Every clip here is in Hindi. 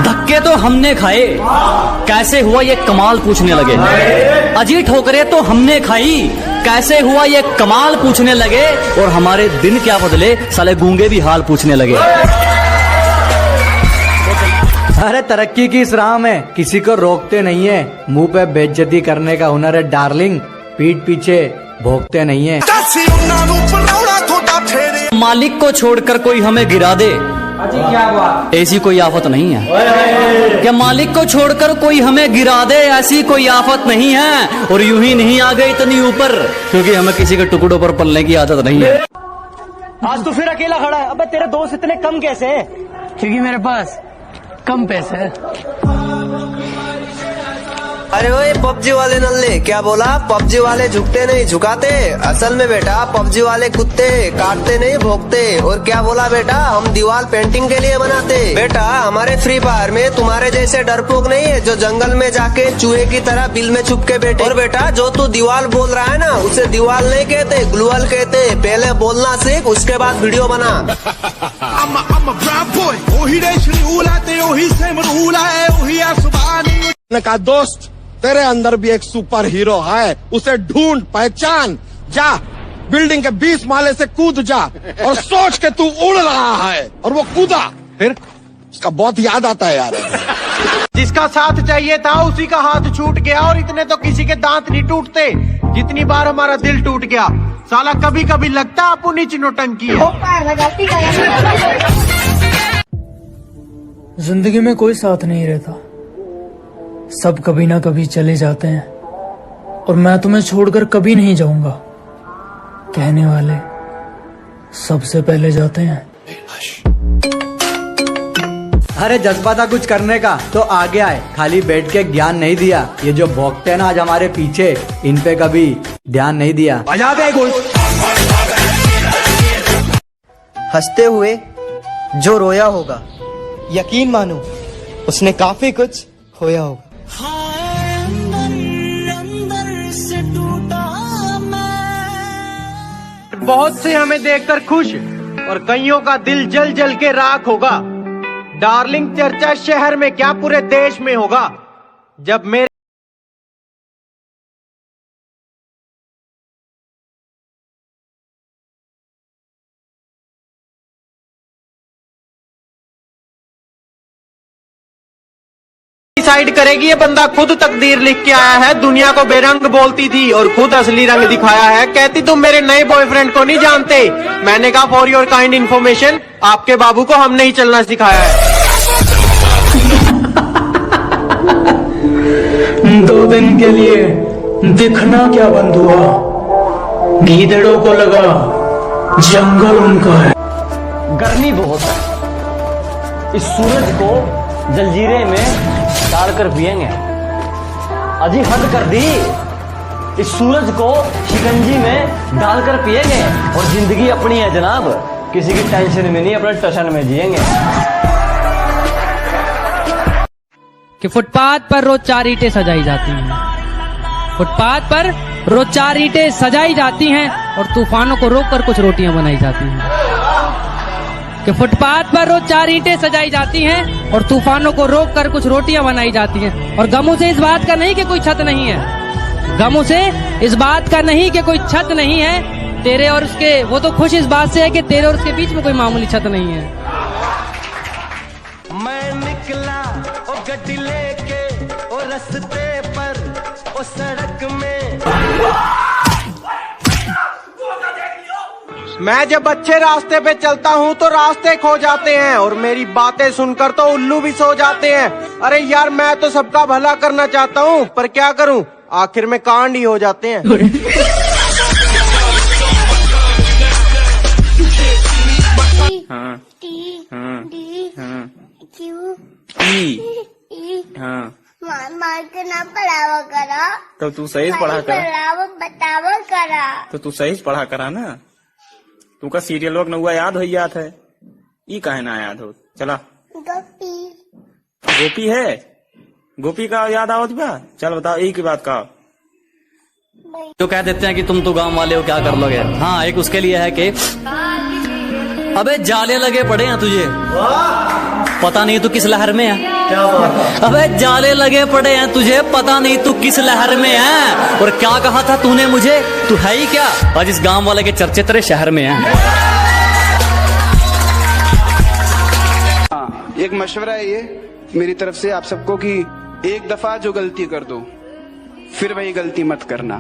धक्के तो हमने खाए, कैसे हुआ ये कमाल पूछने लगे। अजी ठोकरे तो हमने खाई, कैसे हुआ ये कमाल पूछने लगे। और हमारे दिन क्या बदले, साले गूंगे भी हाल पूछने लगे। अरे तरक्की की इस राह में किसी को रोकते नहीं है, मुंह पे बेइज्जती करने का हुनर है डार्लिंग, पीठ पीछे भोगते नहीं है। मालिक को छोड़कर कोई हमें गिरा दे, क्या बात, ऐसी कोई आफत नहीं है। क्या मालिक को छोड़कर कोई हमें गिरा दे, ऐसी कोई आफत नहीं है। और यूं ही नहीं आ गए इतनी ऊपर, क्योंकि हमें किसी के टुकड़ों पर पलने की आदत नहीं है। आज तो फिर अकेला खड़ा है। अबे तेरे दोस्त इतने कम कैसे हैं? क्योंकि मेरे पास कम पैसे है। अरे वो पबजी वाले नल्ले क्या बोला, पबजी वाले झुकते नहीं झुकाते। असल में बेटा पबजी वाले कुत्ते काटते नहीं भोगते। और क्या बोला बेटा, हम दीवार पेंटिंग के लिए बनाते। बेटा हमारे फ्री फायर में तुम्हारे जैसे डरपोक नहीं है जो जंगल में जाके चूहे की तरह बिल में छुप के बैठे। और बेटा जो तू दीवार बोल रहा है ना, उसे दीवार नहीं कहते, ग्लूअल कहते। पहले बोलना सीख, उसके बाद वीडियो बना। दोस्त तेरे अंदर भी एक सुपर हीरो है, उसे ढूंढ पहचान, जा बिल्डिंग के 20 माले से कूद जा और सोच के तू उड़ रहा है। और वो कूदा, फिर उसका बहुत याद आता है यार। जिसका साथ चाहिए था उसी का हाथ छूट गया। और इतने तो किसी के दांत नहीं टूटते जितनी बार हमारा दिल टूट गया। साला कभी कभी लगता अपनी नौटंकी है। जिंदगी में कोई साथ नहीं रहता, सब कभी ना कभी चले जाते हैं। और मैं तुम्हें छोड़कर कभी नहीं जाऊंगा, कहने वाले सबसे पहले जाते हैं। अरे जज्बा था कुछ करने का तो आगे आए, खाली बैठ के ज्ञान नहीं दिया। ये जो भोगते हैं ना आज हमारे पीछे, इन पे कभी ध्यान नहीं दिया। बजा दे गुल। हंसते हुए जो रोया होगा, यकीन मानो उसने काफी कुछ खोया होगा। बहुत से हमें देखकर खुश और कईयों का दिल जल जल के राख होगा। डार्लिंग चर्चा शहर में क्या पूरे देश में होगा जब मेरे डिसाइड करेगी। ये बंदा खुद तकदीर लिख के आया है, दुनिया को बेरंग बोलती थी और खुद असली रंग दिखाया है। कहती तुम मेरे नए बॉयफ्रेंड को नहीं जानते। मैंने कहा फॉर योर काइंड इन्फॉर्मेशन, आपके बाबू को हमने ही चलना सिखाया है। 2 दिन के लिए दिखना क्या बंद हुआ, गीदड़ों को लगा जंगल उनका है। गर्मी बहुत है, इस सूरज को जलजीरे में डालकर पिएंगे। अजी हद कर दी, इस सूरज को शिकंजी में डालकर पिएंगे। और जिंदगी अपनी है जनाब, किसी की टेंशन में नहीं, अपने टशन में जिएंगे। कि फुटपाथ पर रोज 4 ईंटें सजाई जाती हैं, फुटपाथ पर रोज 4 ईंटें सजाई जाती हैं और तूफानों को रोककर कुछ रोटियां बनाई जाती हैं। कि फुटपाथ पर रोज 4 ईंटें सजाई जाती हैं और तूफानों को रोककर कुछ रोटियां बनाई जाती हैं। और गम उसे इस बात का नहीं कि कोई छत नहीं है, गम उसे इस बात का नहीं कि कोई छत नहीं है तेरे और उसके। वो तो खुश इस बात से है कि तेरे और उसके बीच में कोई मामूली छत नहीं है। मैं निकला ओ गड्डी लेके ओ रस्ते पर ओ सड़क में। मैं जब अच्छे रास्ते पे चलता हूँ तो रास्ते खो जाते हैं और मेरी बातें सुनकर तो उल्लू भी सो जाते हैं। अरे यार मैं तो सबका भला करना चाहता हूँ, पर क्या करूँ, आखिर में कांड ही हो जाते हैं। हाँ, हाँ, हाँ, क्यों? हाँ। मार के ना पढ़ावा करा। तो तू सही से पढ़ा करा। बतावा करा। तो तू सही से पढ़ा करा ना। तू का सीरियल वक्त नहुआ याद हो याद है, ई काहे ना याद हो। चला गोपी, गोपी है, गोपी का याद आवत बा। चल बताओ एक ही बात का। जो कह देते हैं कि तुम तो गांव वाले हो क्या कर लोगे। हाँ एक उसके लिए है कि अबे जाले लगे पड़े हैं तुझे। पता नहीं तू किस लहर में है। अबे जाले लगे पड़े हैं तुझे, पता नहीं तू किस लहर में है। और क्या कहा था तूने मुझे, तू है ही क्या? आज इस गांव वाले के चर्चे तेरे शहर में हैं। एक मशवरा है ये मेरी तरफ से आप सबको कि एक दफा जो गलती कर दो फिर वही गलती मत करना।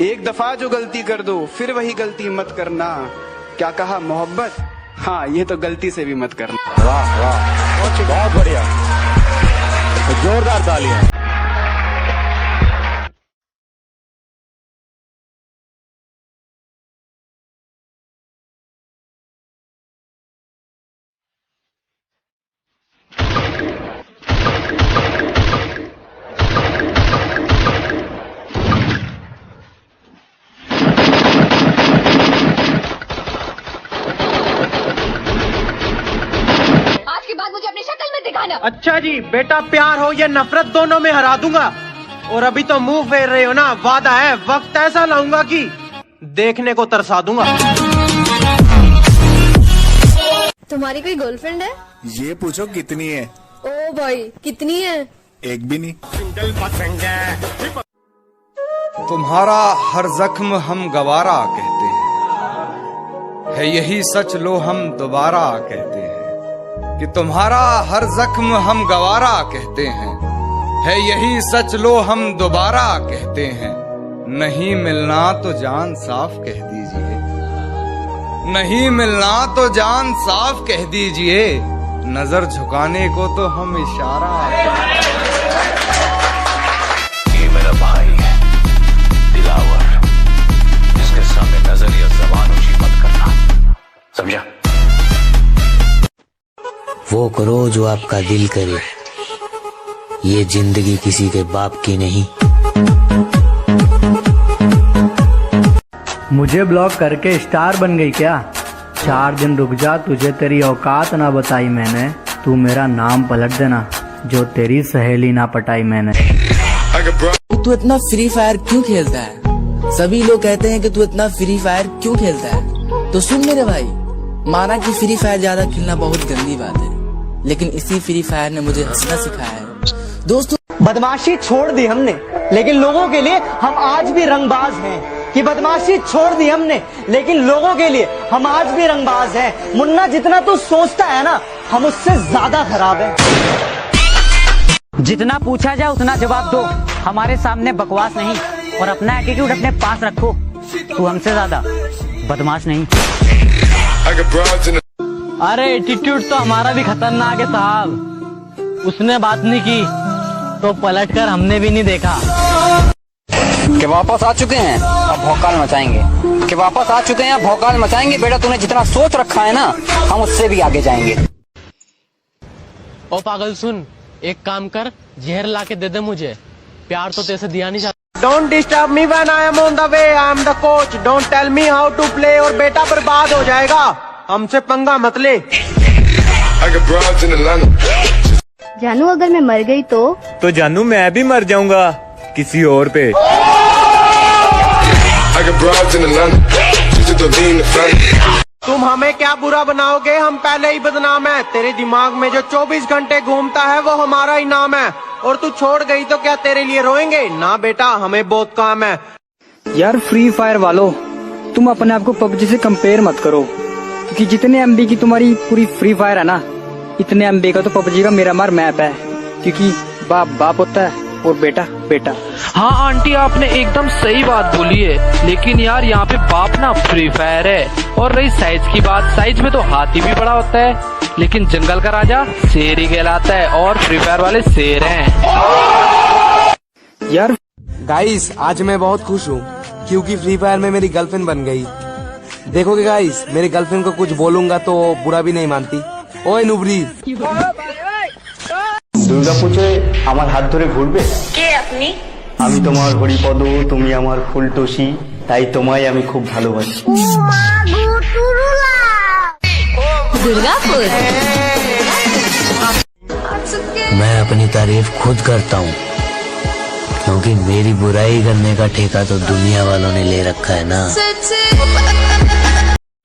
एक दफा जो गलती कर दो फिर वही गलती मत करना। क्या कहा मोहब्बत? हाँ, ये तो गलती से भी मत करना। वाह वाह, बहुत बढ़िया, जोरदार तालियां। अच्छा जी, बेटा प्यार हो या नफरत दोनों में हरा दूंगा। और अभी तो मुंह फेर रहे हो ना, वादा है वक्त ऐसा लाऊंगा कि देखने को तरसा दूंगा। तुम्हारी कोई गर्लफ्रेंड है? ये पूछो कितनी है? ओ भाई, कितनी है? एक भी नहीं। तुम्हारा हर जख्म हम गवारा कहते हैं, है यही सच लो हम दोबारा कहते हैं। कि तुम्हारा हर जख्म हम गवारा कहते हैं, है यही सच लो हम दोबारा कहते हैं। नहीं मिलना तो जान साफ कह दीजिए, नहीं मिलना तो जान साफ कह दीजिए। नजर झुकाने को तो हम इशारा ये मेरा भाई है दिलावर, जिसके सामने नजर या जबान ऊंची मत करना, समझा? वो करो जो आपका दिल करे, ये जिंदगी किसी के बाप की नहीं। मुझे ब्लॉक करके स्टार बन गई क्या? 4 दिन रुक जा, तुझे तेरी औकात ना बताई मैंने। तू मेरा नाम पलट देना, जो तेरी सहेली ना पटाई मैंने। तू इतना फ्री फायर क्यों खेलता है? सभी लोग कहते हैं कि तू इतना फ्री फायर क्यों खेलता है। तो सुन मेरे भाई, माना कि फ्री फायर ज्यादा खेलना बहुत गंदी बात है, लेकिन इसी फ्री फायर ने मुझे हंसना सिखाया है। दोस्तों, बदमाशी छोड़ दी हमने, लेकिन लोगों के लिए हम आज भी रंगबाज हैं। कि बदमाशी छोड़ दी हमने, लेकिन लोगों के लिए हम आज भी रंगबाज हैं। मुन्ना, जितना तू सोचता है ना, हम उससे ज्यादा खराब हैं। जितना पूछा जाए उतना जवाब दो, हमारे सामने बकवास नहीं, और अपना एटीट्यूड अपने पास रखो। तू हमसे ज्यादा बदमाश नहीं। अरे एटीट्यूड तो हमारा भी खतरनाक है साहब। उसने बात नहीं की तो पलटकर हमने भी नहीं देखा। कि वापस आ चुके हैं, अब भौकाल मचाएंगे। कि वापस आ चुके हैं, अब भौकाल मचाएंगे। बेटा, तूने जितना सोच रखा है ना, हम उससे भी आगे जाएंगे। ओ पागल सुन, एक काम कर, जहर ला के दे दे मुझे, प्यार तो तेरे दिया नहीं जाता। Don't disturb me when I am on the way, I am the coach, don't tell me how to play. और बेटा बर्बाद हो जाएगा, हमसे पंगा मत ले। जानू, अगर मैं मर गई तो जानू मैं भी मर जाऊंगा किसी और पे। तुम हमें क्या बुरा बनाओगे, हम पहले ही बदनाम है। तेरे दिमाग में जो 24 घंटे घूमता है वो हमारा इनाम है। और तू छोड़ गई तो क्या तेरे लिए रोएंगे? ना बेटा, हमें बहुत काम है। यार फ्री फायर वालों, तुम अपने आप को पबजी से कंपेयर मत करो, क्योंकि जितने एमबी की तुम्हारी पूरी फ्री फायर है ना, इतने एमबी का तो पबजी का मिरामार मैप है। क्योंकि बाप बाप होता है और बेटा बेटा। हाँ आंटी, आपने एकदम सही बात बोली है, लेकिन यार यहाँ पे बाप ना फ्री फायर है। और रही साइज की बात, साइज में तो हाथी भी बड़ा होता है, लेकिन जंगल का राजा शेर ही कहलाता है, और फ्री फायर वाले शेर हैं। यार गाइस, आज मैं बहुत खुश हूँ क्योंकि फ्री फायर में मेरी गर्लफ्रेंड बन गई। देखोगे गाइस, मेरी गर्लफ्रेंड को कुछ बोलूंगा तो बुरा भी नहीं मानती। ओए नुबरी, দুর্গা পুজোয় আমার হাত ধরে ঘুরবে? কে আপনি? আমি তোমার হরিপদ, তুমি আমার ফুলটুসি, তাই তোমায় আমি খুব ভালোবাসি। दुर्गापुर। मैं अपनी तारीफ खुद करता हूँ, क्योंकि मेरी बुराई करने का ठेका तो दुनिया वालों ने ले रखा है ना।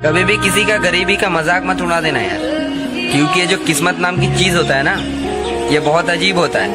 कभी भी किसी का गरीबी का मजाक मत उड़ा देना यार, क्योंकि ये जो किस्मत नाम की चीज होता है ना, ये बहुत अजीब होता है।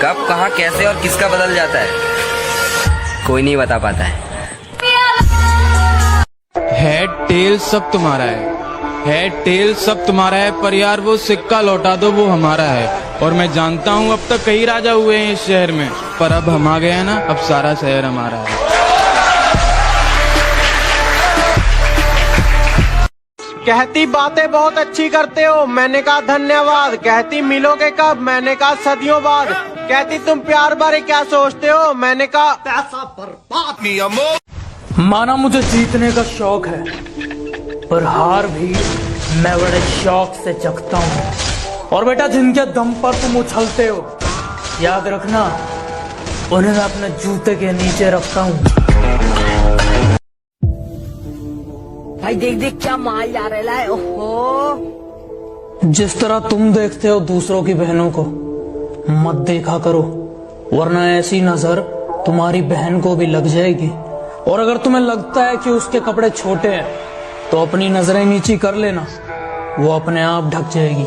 कब कहाँ कैसे और किसका बदल जाता है कोई नहीं बता पाता है। हेड टेल सब तुम्हारा है, हेड टेल सब तुम्हारा है, पर यार वो सिक्का लौटा दो, वो हमारा है। और मैं जानता हूँ अब तक कई राजा हुए हैं इस शहर में, पर अब हम आ गए हैं ना, अब सारा शहर हमारा है। कहती बातें बहुत अच्छी करते हो, मैंने कहा धन्यवाद। कहती मिलोगे कब, मैंने कहा सदियों बाद। कहती तुम प्यार बारे क्या सोचते हो, मैंने कहा पैसा बर्बाद। माना मुझे जीतने का शौक है, पर हार भी मैं बड़े शौक से चखता हूँ। और बेटा जिनके दम पर तुम उछलते हो, याद रखना उन्हें मैं अपने जूते के नीचे रखता हूँ। भाई देख देख क्या माल जा रहा है। ओहो, जिस तरह तुम देखते हो दूसरों की बहनों को, मत देखा करो, वरना ऐसी नजर तुम्हारी बहन को भी लग जाएगी। और अगर तुम्हें लगता है कि उसके कपड़े छोटे हैं, तो अपनी नजरें नीची कर लेना, वो अपने आप ढक जाएगी।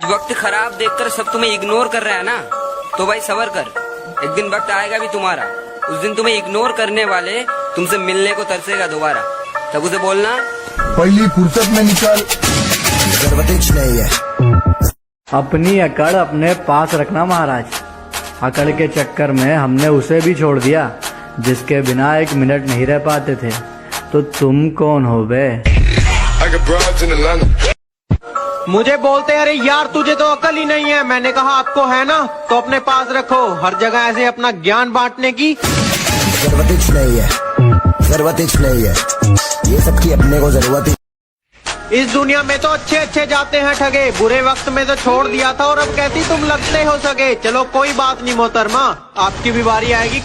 वक्त खराब देखकर सब तुम्हें इग्नोर कर रहा है ना, तो भाई सबर कर। एक दिन वक्त आएगा भी तुम्हारा, उस दिन तुम्हें इग्नोर करने वाले तुमसे मिलने को तरसेगा दोबारा। तब उसे बोलना पहली फुर्सत में निकल। नहीं है। अपनी अकड़ अपने पास रखना महाराज। अकड़ के चक्कर में हमने उसे भी छोड़ दिया जिसके बिना एक मिनट नहीं रह पाते थे। तो तुम कौन हो बे? मुझे बोलते अरे यार तुझे तो अकल ही नहीं है। मैंने कहा आपको है ना, तो अपने पास रखो। हर जगह ऐसे अपना ज्ञान बांटने की जरूरत नहीं है, जरूरत नहीं है, ये सबकी अपने को जरूरत है। इस दुनिया में तो अच्छे अच्छे जाते हैं ठगे, बुरे वक्त में तो छोड़ दिया था और अब कहती तुम लगते हो सगे। चलो कोई बात नहीं मोहतरमा, आपकी भी बारी आएगी।